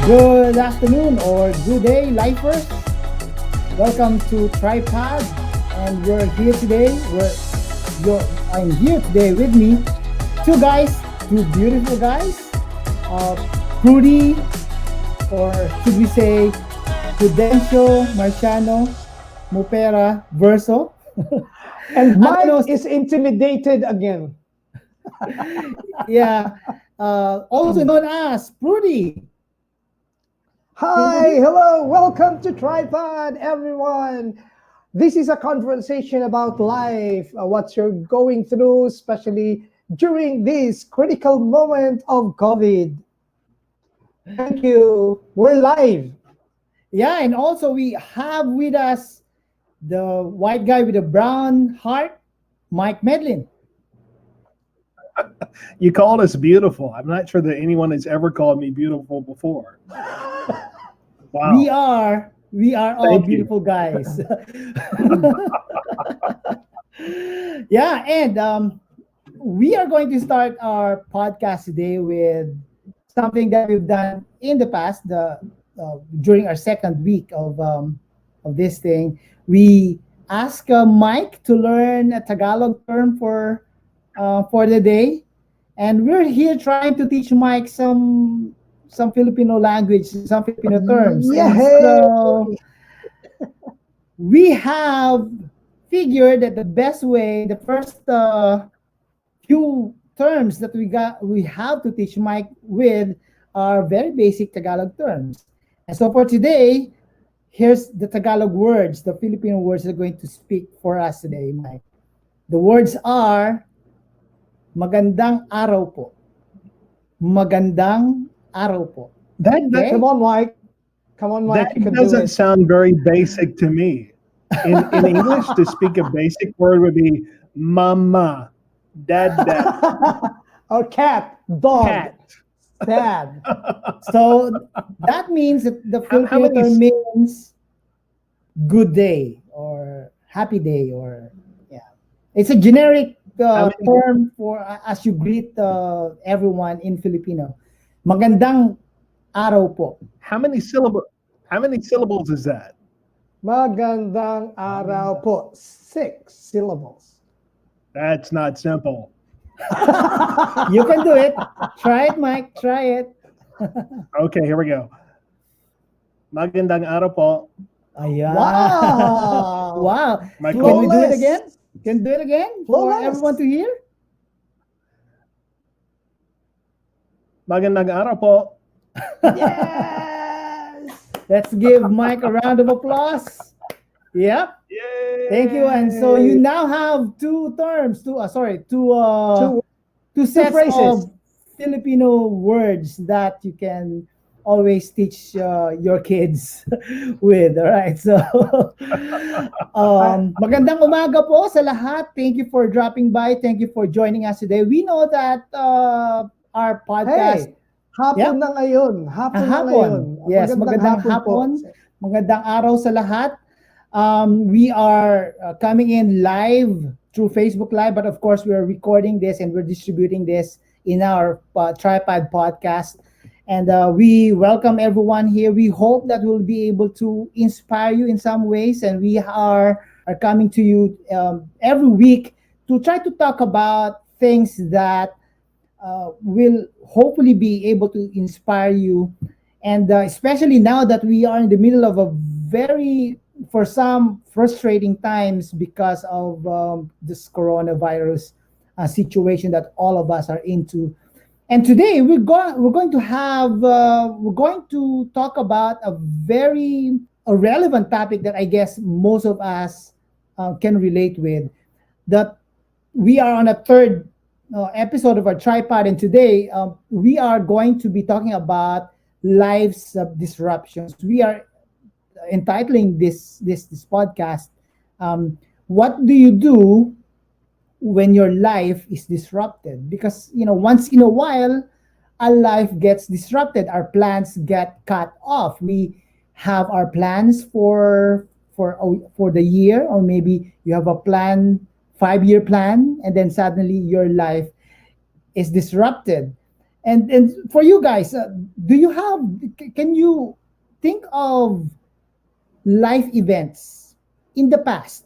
Good afternoon or good day, lifers. Welcome to Tripod, and we're here today. I'm here today with me, two guys, two beautiful guys, uh, Prudy, or should we say Prudencio Marciano Mupera Verso. And I don't Mike know. is intimidated again. Yeah, also known as Prudy. Hey, Hi, Prudy. hello, welcome to Tripod, everyone. This is a conversation about life, what you're going through, especially during this critical moment of COVID. Thank you. We're live. Yeah, and also we have with us the white guy with a brown heart, Mike Medlin. You called us beautiful. I'm not sure that anyone has ever called me beautiful before. We Wow. are we are all Thank you. beautiful guys. Yeah, and we are going to start our podcast today with something that we've done in the past. The During our second week of this thing, we asked Mike to learn a Tagalog term for the day, and we're here trying to teach Mike some Filipino language, some Filipino terms, and Yay! so we have figured that the best way, the first few terms that we have to teach Mike with are very basic Tagalog terms. And so for today, here's the Tagalog words, the Filipino words that are going to speak for us today, Mike. The words are magandang araw po. Magandang araw po. That Come Okay? on, Mike. Come on, that Mike, you can do doesn't it. sound very basic to me. In English, to speak a basic word would be mama, dada, Or cat, dog, cat. sad. So that means that the How Filipino many term means good day or happy day, or yeah, it's a generic how many term for as you greet everyone in Filipino. Magandang araw po. how many syllable how many syllables is that? Magandang araw po. 6 syllables. That's not simple. You can do it. Try it, Mike. Try it. Okay, here we go. Magandang araw po. Ayan. Wow! Wow. My Can we do it Flawless. again? Can do it again for Flawless. everyone to hear? Magandang araw po. Yes! Let's give Mike a round of applause. Yep. Yay! Thank you. And so you now have two terms, Two, two two sets phrases. of Filipino words that you can always teach your kids with. All right. So I, magandang umaga po sa lahat. Thank you for dropping by. Thank you for joining us today. We know that our podcast, hey, hapon yeah, na ngayon. Hapon na ngayon. hapon. Yes, magandang Po. hapon. Magandang araw sa lahat. We are coming in live through Facebook Live, but of course, we are recording this and we're distributing this in our Tripod podcast. And we welcome everyone here. We hope that we'll be able to inspire you in some ways. And we are coming to you every week to try to talk about things that will hopefully be able to inspire you. And especially now that we are in the middle of a very, for some, frustrating times because of this coronavirus situation that all of us are into. And today we're going to talk about a relevant topic that I guess most of us can relate with. That we are on a third episode of our tripod, and today we are going to be talking about life's disruptions. We are entitling this podcast, "What do you do when your life is disrupted?" Because once in a while, our life gets disrupted. Our plans get cut off. We have our plans for the year, or maybe you have a plan, 5-year plan, and then suddenly your life is disrupted. And for you guys, do you have? Can you think of life events in the past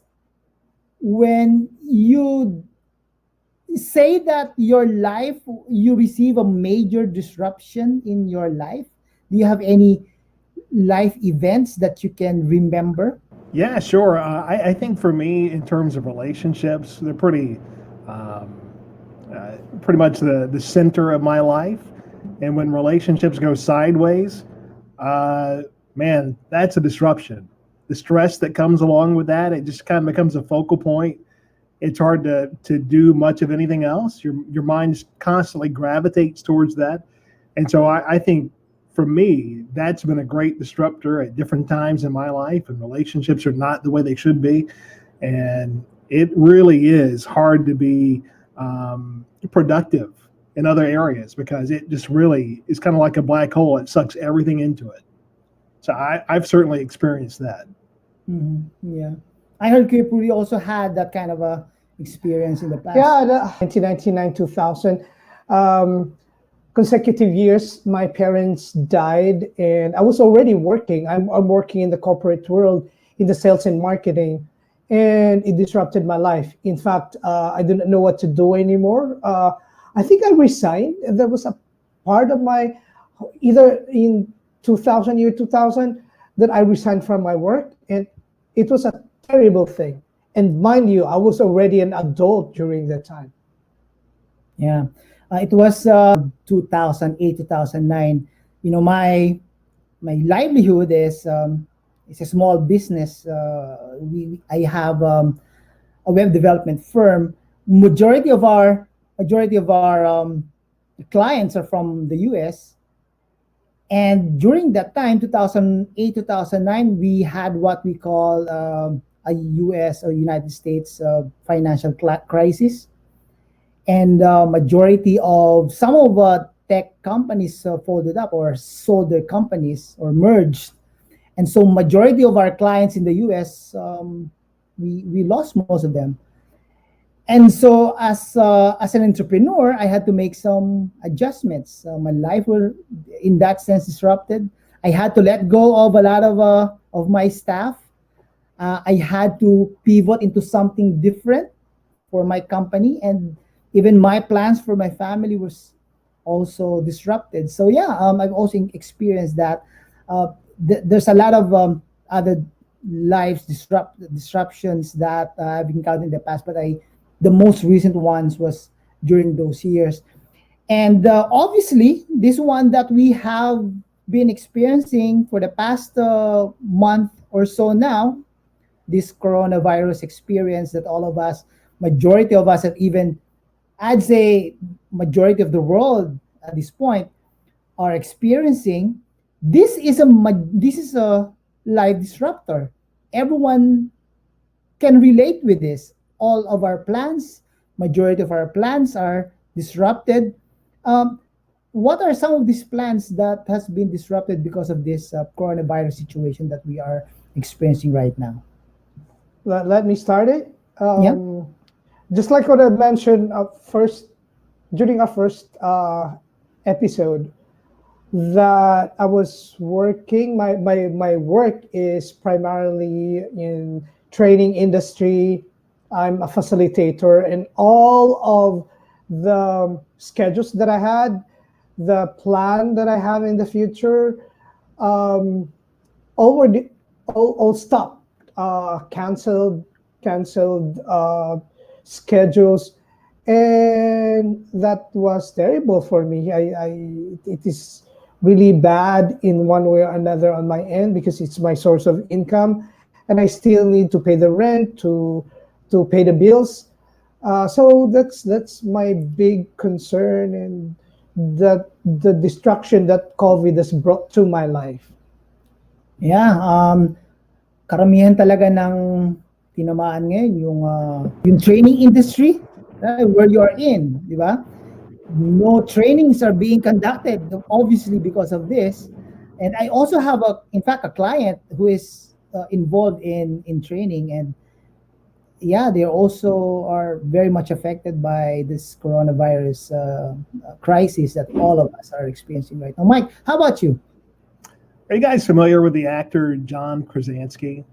when you say that your life, you receive a major disruption in your life? Do you have any life events that you can remember? Yeah, sure. I think for me, in terms of relationships, they're um, pretty much the center of my life. And when relationships go sideways, uh, man, that's a disruption. The stress that comes along with that, it just kind of becomes a focal point. It's hard to do much of anything else. Your mind just constantly gravitates towards that, and so I think for me that's been a great disruptor at different times in my life. And relationships are not the way they should be, and it really is hard to be productive in other areas because it just really is kind of like a black hole. It sucks everything into it. So I've certainly experienced that. Yeah, I heard Kipuri also had that kind of a experience in the past. Yeah, the 1999, 2000, um, consecutive years, my parents died, and I was already working. I'm working in the corporate world in the sales and marketing, and it disrupted my life. In fact, I didn't know what to do anymore. I think I resigned. There was a part of my, either in 2000, year 2000, that I resigned from my work, and it was a terrible thing. And mind you, I was already an adult during that time. Yeah, it was 2008, 2009. You know, my livelihood is a small business. I have a web development firm. Majority of our clients are from the U.S. And during that time, 2008, 2009, we had what we call a U.S. or United States financial crisis, and majority of some of tech companies folded up or sold their companies or merged, and so majority of our clients in the US, we lost most of them. And so as an entrepreneur, I had to make some adjustments. My life was in that sense disrupted. I had to let go of a lot of my staff. I had to pivot into something different for my company, and even my plans for my family was also disrupted. So yeah, I've also experienced that. There's a lot of other disruptions that I've encountered in the past, but the most recent ones was during those years. And obviously, this one that we have been experiencing for the past month or so now, this coronavirus experience that all of us, majority of us have, even I'd say majority of the world at this point are experiencing. This is a life disruptor. Everyone can relate with this. All of our plans, majority of our plans are disrupted. Um, what are some of these plans that has been disrupted because of this coronavirus situation that we are experiencing right now? Let me start it. Yeah. Just like what I mentioned first during our first episode, that I was working. My work is primarily in training industry. I'm a facilitator, and all of the schedules that I had, the plan that I have in the future, um, already all stopped, canceled schedules, and that was terrible for me. It is really bad in one way or another on my end because it's my source of income, and I still need to pay the rent, to pay the bills. So that's my big concern, and that the destruction that COVID has brought to my life. Yeah, karamihan talaga ng tinamaan ngayon yung training industry, where you are in, di ba? No trainings are being conducted, obviously because of this. And I also have in fact, a client who is involved in training, and yeah, they also are very much affected by this coronavirus crisis that all of us are experiencing right now. Mike, how about you? Are you guys familiar with the actor John Krasinski?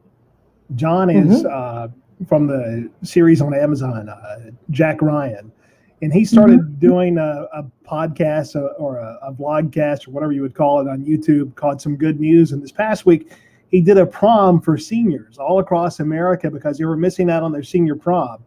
John is Mm-hmm. from the series on Amazon, Jack Ryan, and he Mhm. started doing a podcast or a vlogcast or whatever you would call it on YouTube called Some Good News. And this past week, he did a prom for seniors all across America because they were missing out on their senior prom.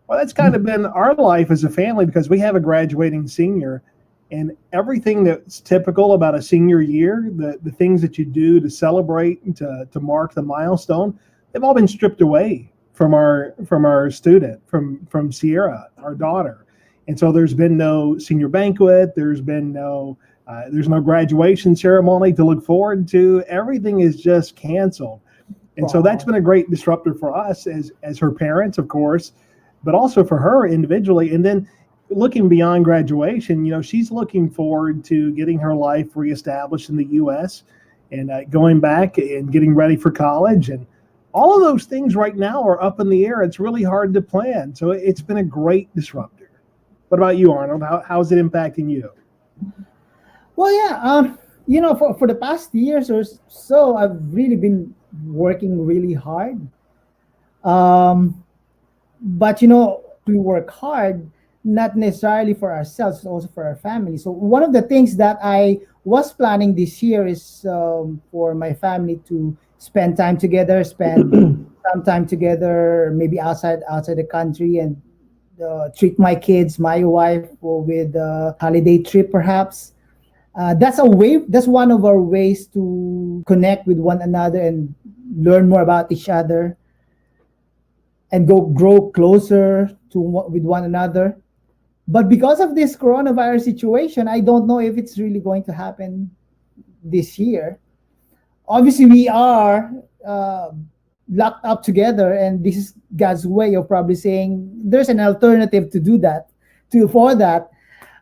Well, that's kind of been our life as a family because we have a graduating senior, and everything that's typical about a senior year, the things that you do to celebrate and to mark the milestone, they've all been stripped away from our student, from Sierra, our daughter. And so there's been no senior banquet, there's no graduation ceremony to look forward to. Everything is just canceled. And so that's Wow. been a great disruptor for us as her parents, of course, but also for her individually. And then looking beyond graduation, she's looking forward to getting her life reestablished in the U.S. and going back and getting ready for college. And all of those things right now are up in the air. It's really hard to plan. So it's been a great disruptor. What about you, Arnold? How is it impacting you? Well, yeah, for the past years or so, I've really been working really hard. Um, but we work hard, not necessarily for ourselves, also for our family. So one of the things that I was planning this year is for my family to spend time together, spend some time together, maybe outside the country, and treat my kids, my wife, with a holiday trip, perhaps. That's a way. That's one of our ways to connect with one another and learn more about each other and go grow closer with one another. But because of this coronavirus situation, I don't know if it's really going to happen this year. Obviously, we are uh, locked up together, and this is God's way of probably saying there's an alternative to do that, to for that.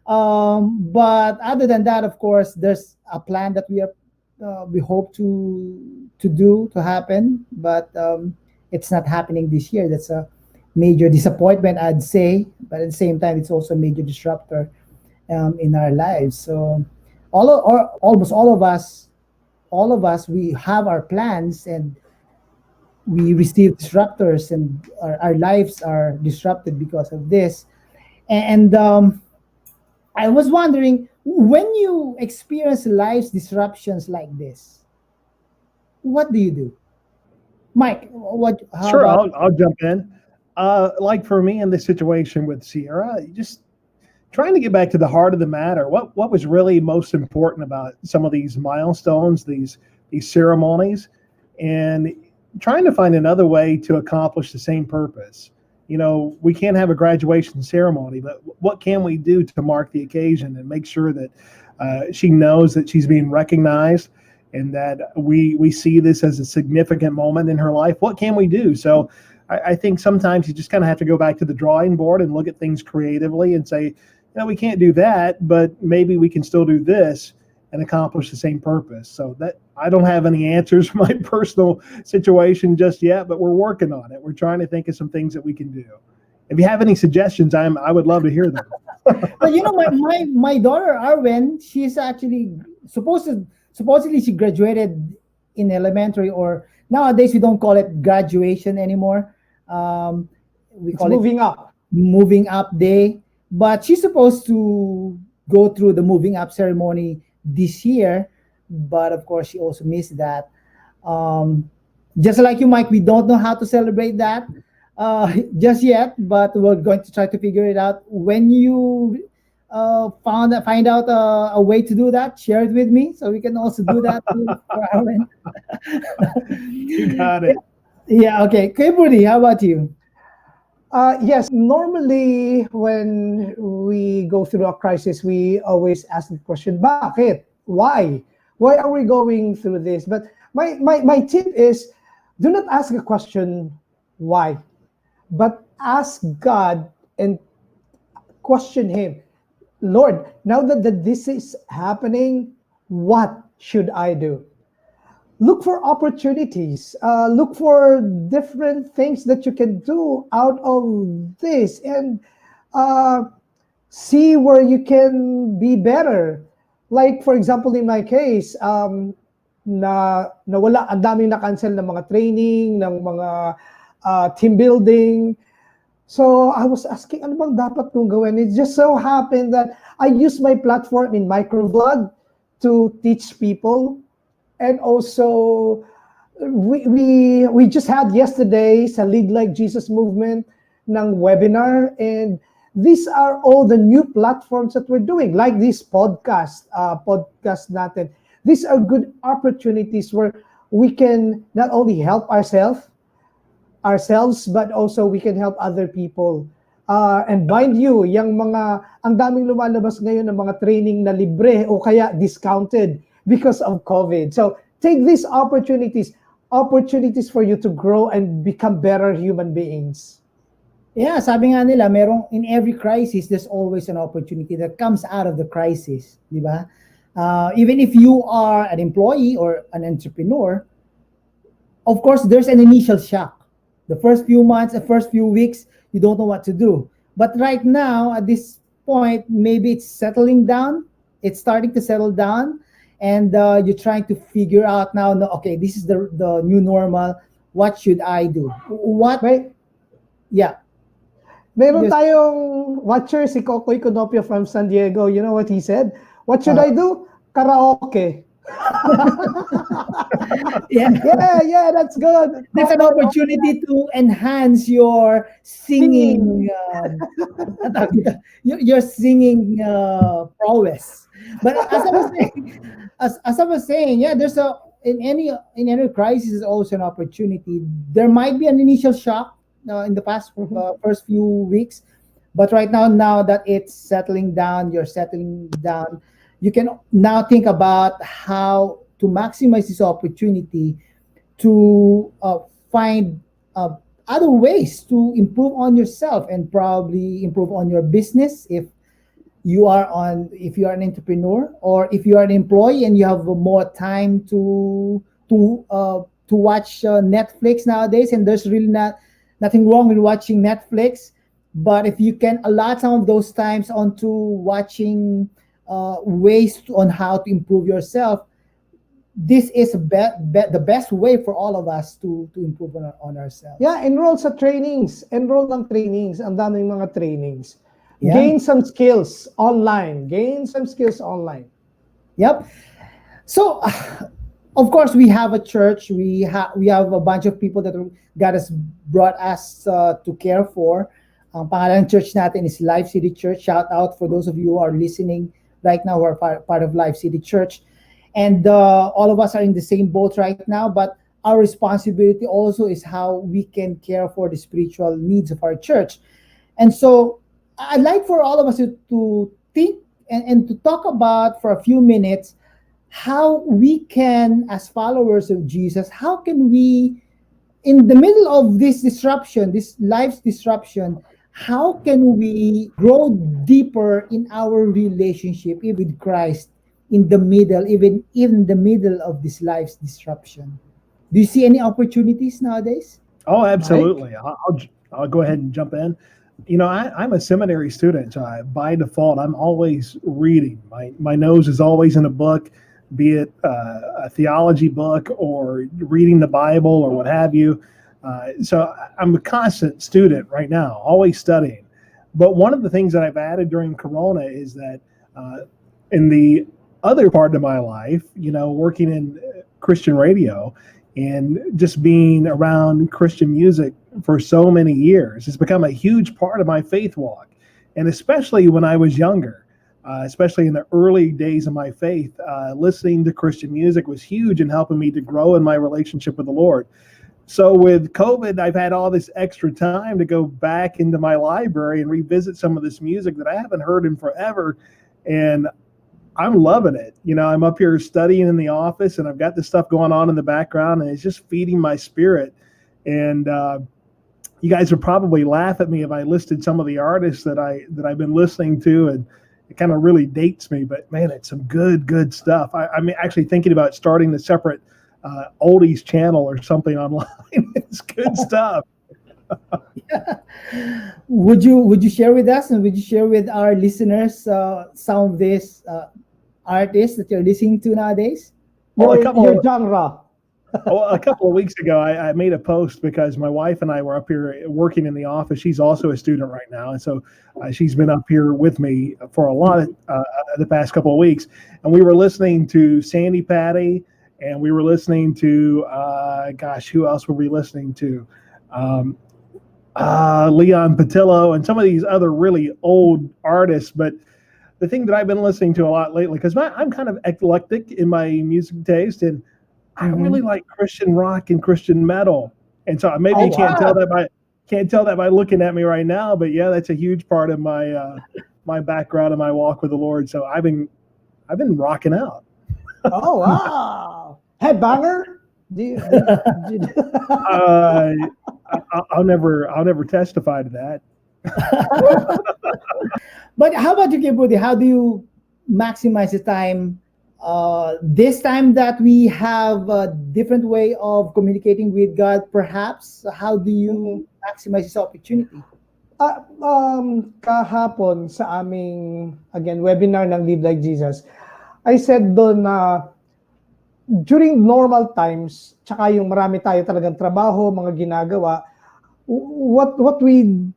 But other than that, of course, there's a plan that we hope to happen, but it's not happening this year. That's a major disappointment, I'd say. But at the same time, it's also a major disruptor in our lives. So or almost all of us, we have our plans and we receive disruptors, and our lives are disrupted because of this. And I was wondering, when you experience life's disruptions like this, what do you do? Mike, what? How Sure, about? I'll jump in. Like for me in this situation with Sierra, just trying to get back to the heart of the matter. What was really most important about some of these milestones, these ceremonies, and trying to find another way to accomplish the same purpose. We can't have a graduation ceremony, but what can we do to mark the occasion and make sure that she knows that she's being recognized and that we see this as a significant moment in her life? What can we do? So I think sometimes you just kind of have to go back to the drawing board and look at things creatively and say, we can't do that, but maybe we can still do this and accomplish the same purpose. So that I don't have any answers for my personal situation just yet, but we're working on it. We're trying to think of some things that we can do. If you have any suggestions, I would love to hear them. But my daughter Arwen, she's actually supposedly she graduated in elementary, or nowadays we don't call it graduation anymore. We It's call it moving up. moving up day. But she's supposed to go through the moving up ceremony this year, but of course she also missed that. Um, just like you, Mike, we don't know how to celebrate that just yet, but we're going to try to figure it out. When you find out a way to do that, share it with me so we can also do that for our end. You got it. Yeah, okay. Okay, Budi, how about you? Yes, normally when we go through a crisis, we always ask the question, bakit? Why? Why are we going through this? But my tip is do not ask a question, why? But ask God and question Him. Lord, now that this is happening, what should I do? look for opportunities, look for different things that you can do out of this, and uh, see where you can be better. Like for example, in my case, nawala, ang daming na-cancel ng mga training, ng mga team building. So I was asking, ano bang dapat kong gawin? It just so happened that I used my platform in microblog to teach people. And also, we just had yesterday sa Lead Like Jesus movement ng webinar. And these are all the new platforms that we're doing, like this podcast natin. These are good opportunities where we can not only help ourselves, but also we can help other people. And mind you, ang daming lumalabas ngayon ng mga training na libre o kaya discounted because of COVID. So take these opportunities for you to grow and become better human beings. Yeah, sabi nga nila, in every crisis, there's always an opportunity that comes out of the crisis, di ba? Even if you are an employee or an entrepreneur, of course, there's an initial shock. The first few months, the first few weeks, you don't know what to do. But right now, at this point, maybe it's settling down. It's starting to settle down. And you're trying to figure out now, no, okay, this is the new normal. What should I do? Yeah. Meron Yes. tayong watcher, si Kokoy Conopio from San Diego. You know what he said? What should I do? Karaoke. Yeah. Yeah, that's good. That's an opportunity to enhance your singing, your singing prowess. But as I was saying, yeah, there's in any crisis is also an opportunity. There might be an initial shock in the past first few weeks, but right now that it's settling down, you can now think about how to maximize this opportunity to find other ways to improve on yourself and probably improve on your business if you are an entrepreneur, or if you are an employee and you have more time to watch Netflix nowadays. And there's really nothing wrong with watching Netflix, but if you can allot some of those times onto watching ways on how to improve yourself, this is the best way for all of us to improve on ourselves. Yeah, enroll ng trainings. Ang daming mga trainings. Yeah. Gain some skills online. Yep. So, of course, we have a church. We have a bunch of people that God has brought us to care for. Ang pangalan ng church natin is Life City Church. Shout out for those of you who are listening right now who are part of Life City Church. And all of us are in the same boat right now, but our responsibility also is how we can care for the spiritual needs of our church. And so I'd like for all of us to think and to talk about for a few minutes how we can, as followers of Jesus, how can we, in the middle of this disruption, this life's disruption, how can we grow deeper in our relationship with Christ even in the middle of this life's disruption? Do you see any opportunities nowadays? Oh, absolutely. I'll go ahead and jump in. You know, I'm a seminary student, so by default, I'm always reading. My nose is always in a book, be it a theology book or reading the Bible or what have you. So I'm a constant student right now, always studying. But one of the things that I've added during Corona is that in the other part of my life, you know, working in Christian radio and just being around Christian music for so many years, it's become a huge part of my faith walk. And especially when I was younger, especially in the early days of my faith, listening to Christian music was huge in helping me to grow in my relationship with the Lord. So with COVID, I've had all this extra time to go back into my library and revisit some of this music that I haven't heard in forever. And I'm loving it. You know, I'm up here studying in the office and I've got this stuff going on in the background and it's just feeding my spirit. And you guys would probably laugh at me if I listed some of the artists that I've been listening to, and it kind of really dates me, but man, it's some good stuff. I'm actually thinking about starting a separate oldies channel or something online. It's good stuff. Would you share with us, and would you share with our listeners some of these artists that you're listening to nowadays? Well, Your genre. a couple of weeks ago, I made a post because my wife and I were up here working in the office. She's also a student right now, and so she's been up here with me for a lot of the past couple of weeks. And we were listening to Sandy Patty, and we were listening to gosh, who else were we listening to? Leon Patillo, and some of these other really old artists. But the thing that I've been listening to a lot lately, because I'm kind of eclectic in my music taste, and I really like Christian rock and Christian metal. And so maybe you can't tell that by looking at me right now, but yeah, that's a huge part of my my background and my walk with the Lord. So I've been rocking out. Oh wow! Headbanger? Do you, Uh, I'll never testify to that. But how about you, Kibudi? How do you maximize the time? This time that we have a different way of communicating with God, perhaps, how do you maximize this opportunity? kahapon sa aming, again, webinar ng Live Like Jesus, I said doon na during normal times, tsaka yung marami tayo talagang trabaho, mga ginagawa, what we,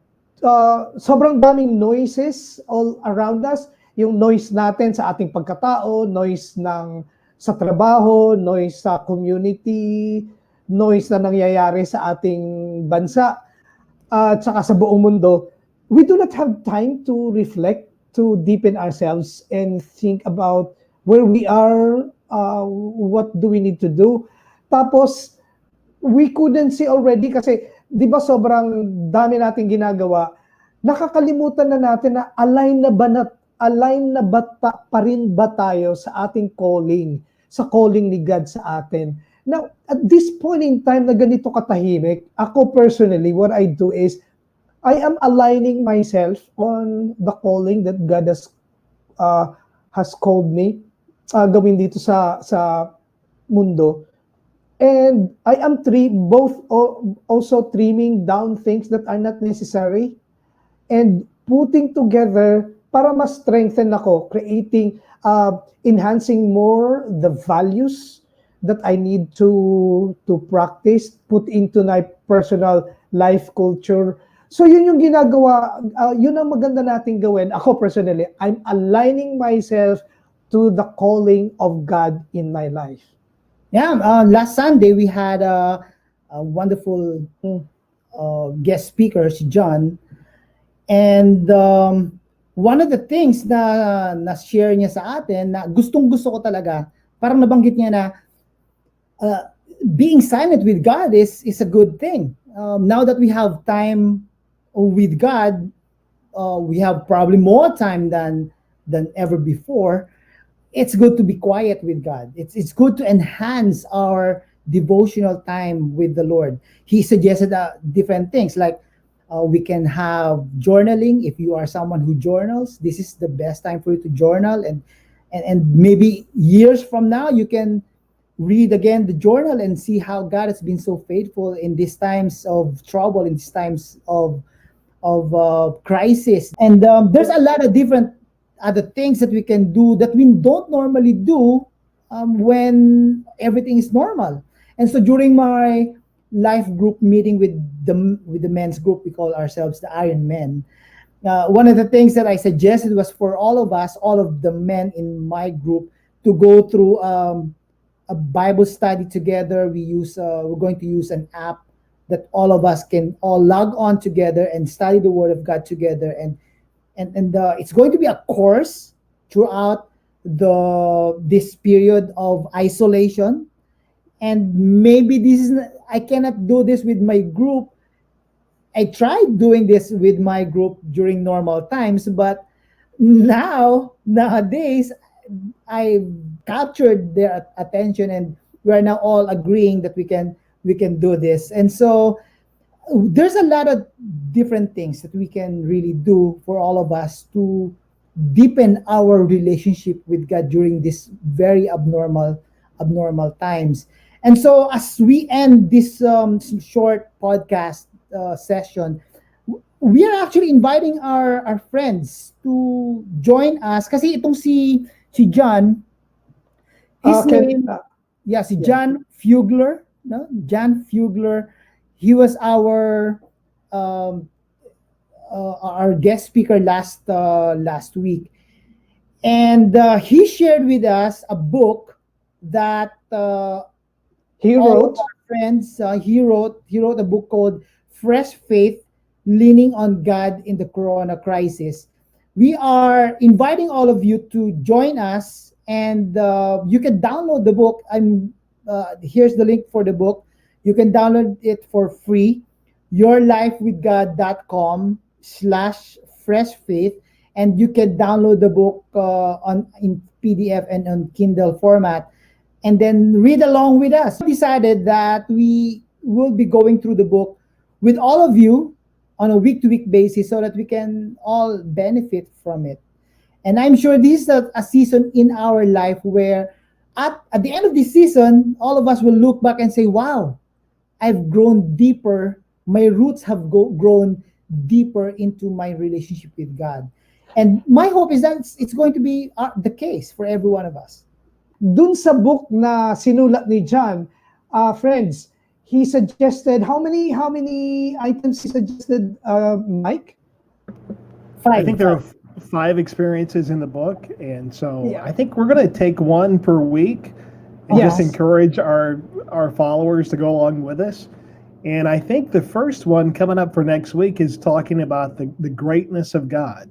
sobrang daming noises all around us, yung noise natin sa ating pagkatao, noise ng sa trabaho, noise sa community, noise na nangyayari sa ating bansa, at saka sa buong mundo, we do not have time to reflect, to deepen ourselves and think about where we are, what do we need to do. Tapos, we couldn't see already kasi, di ba sobrang dami nating ginagawa, nakakalimutan na natin na align na ba pa rin ba tayo sa ating calling, sa calling ni God sa atin. Now, at this point in time na ganito katahimik, ako personally, what I do is, I am aligning myself on the calling that God has called me gawin dito sa mundo. And I am also trimming down things that are not necessary and putting together para mas strengthen ako, creating, enhancing more the values that I need to practice, put into my personal life culture. So yun yung ginagawa, yun ang maganda nating gawin. Ako personally, I'm aligning myself to the calling of God in my life. Yeah, last Sunday we had a wonderful guest speaker, si John. And one of the things na share niya sa atin na gustong-gusto ko talaga, parang nabanggit niya na being silent with God is a good thing. Now that we have time with God, we have probably more time than ever before. It's good to be quiet with God. It's good to enhance our devotional time with the Lord. He suggested different things like we can have journaling. If you are someone who journals, this is the best time for you to journal, and maybe years from now you can read again the journal and see how God has been so faithful in these times of trouble, in these times of crisis. And there's a lot of different other things that we can do that we don't normally do when everything is normal. And so during my life group meeting with the men's group, we call ourselves the Iron Men. One of the things that I suggested was for all of us, all of the men in my group, to go through a Bible study together. We're going to use an app that all of us can all log on together and study the Word of God together. And it's going to be a course throughout this period of isolation. And maybe I cannot do this with my group. I tried doing this with my group during normal times, but nowadays, I captured their attention, and we are now all agreeing that we can do this. And so there's a lot of different things that we can really do for all of us to deepen our relationship with God during this very abnormal times. And so, as we end this short podcast session, we are actually inviting our friends to join us. Kasi itong si John, his Can name, yeah, si yeah. John Fugler, no? John Fugler. He was um, our guest speaker last week, and he shared with us a book that He all of wrote. our friends he wrote a book called Fresh Faith: Leaning on God in the Corona Crisis. We are inviting all of you to join us, and you can download the book. Here's the link for the book. You can download it for free. yourlifewithgod.com/fresh faith, and you can download the book on in PDF and on Kindle format, and then read along with us. Decided that we will be going through the book with all of you on a week-to-week basis so that we can all benefit from it. And I'm sure this is a season in our life where at the end of this season, all of us will look back and say, wow, I've grown deeper. My roots have grown deeper into my relationship with God. And my hope is that it's going to be the case for every one of us. Dun sa book na sinulat ni John, friends, he suggested how many items he suggested, Mike? I Five. think there are 5 experiences in the book, and so Yeah. I think we're going to take one per week and just Yes. encourage our followers to go along with us. And I think the first one coming up for next week is talking about the greatness of God.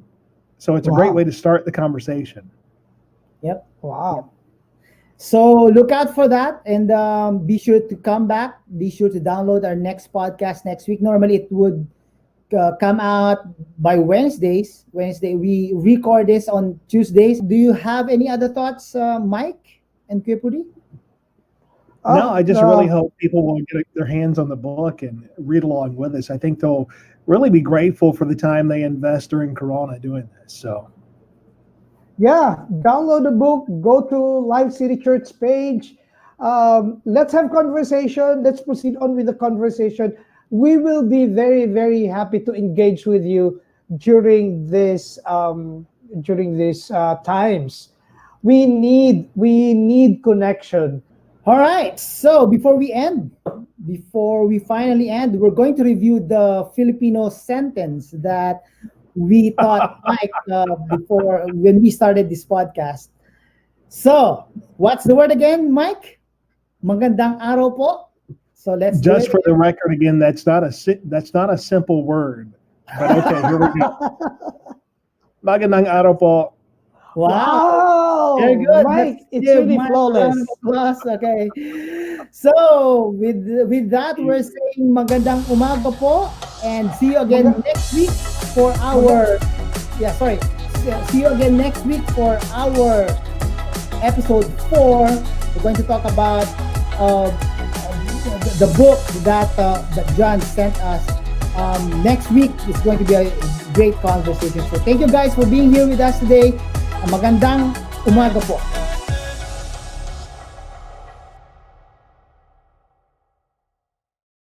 So it's a great Wow. way to start the conversation. Yep. Wow. So look out for that, and be sure to come back. Be sure to download our next podcast next week. Normally it would come out by Wednesdays. We record this on Tuesdays. Do you have any other thoughts, Mike and Kipuri? No, I just Uh, really hope people will get their hands on the book and read along with us. I think they'll really be grateful for the time they invest during Corona doing this. So Yeah, download the book, go to Live City Church page. Let's have conversation. Let's proceed on with the conversation. We will be very, very happy to engage with you during this times. We need connection. All right. So before we finally end, we're going to review the Filipino sentence that we taught Mike before when we started this podcast. So, what's the word again, Mike? Magandang araw po. So let's do just it. for the record, again, that's not a simple word. But okay, here we go. Magandang araw po. Wow. Very good. Mike, Let's it's give really Mike a flawless. round of applause. Okay. So with that, we're saying magandang umaga po, and see you again next week for our see you again next week for our episode 4. We're going to talk about the book that John sent us. Next week is going to be a great conversation. So thank you guys for being here with us today. Magandang umaga po.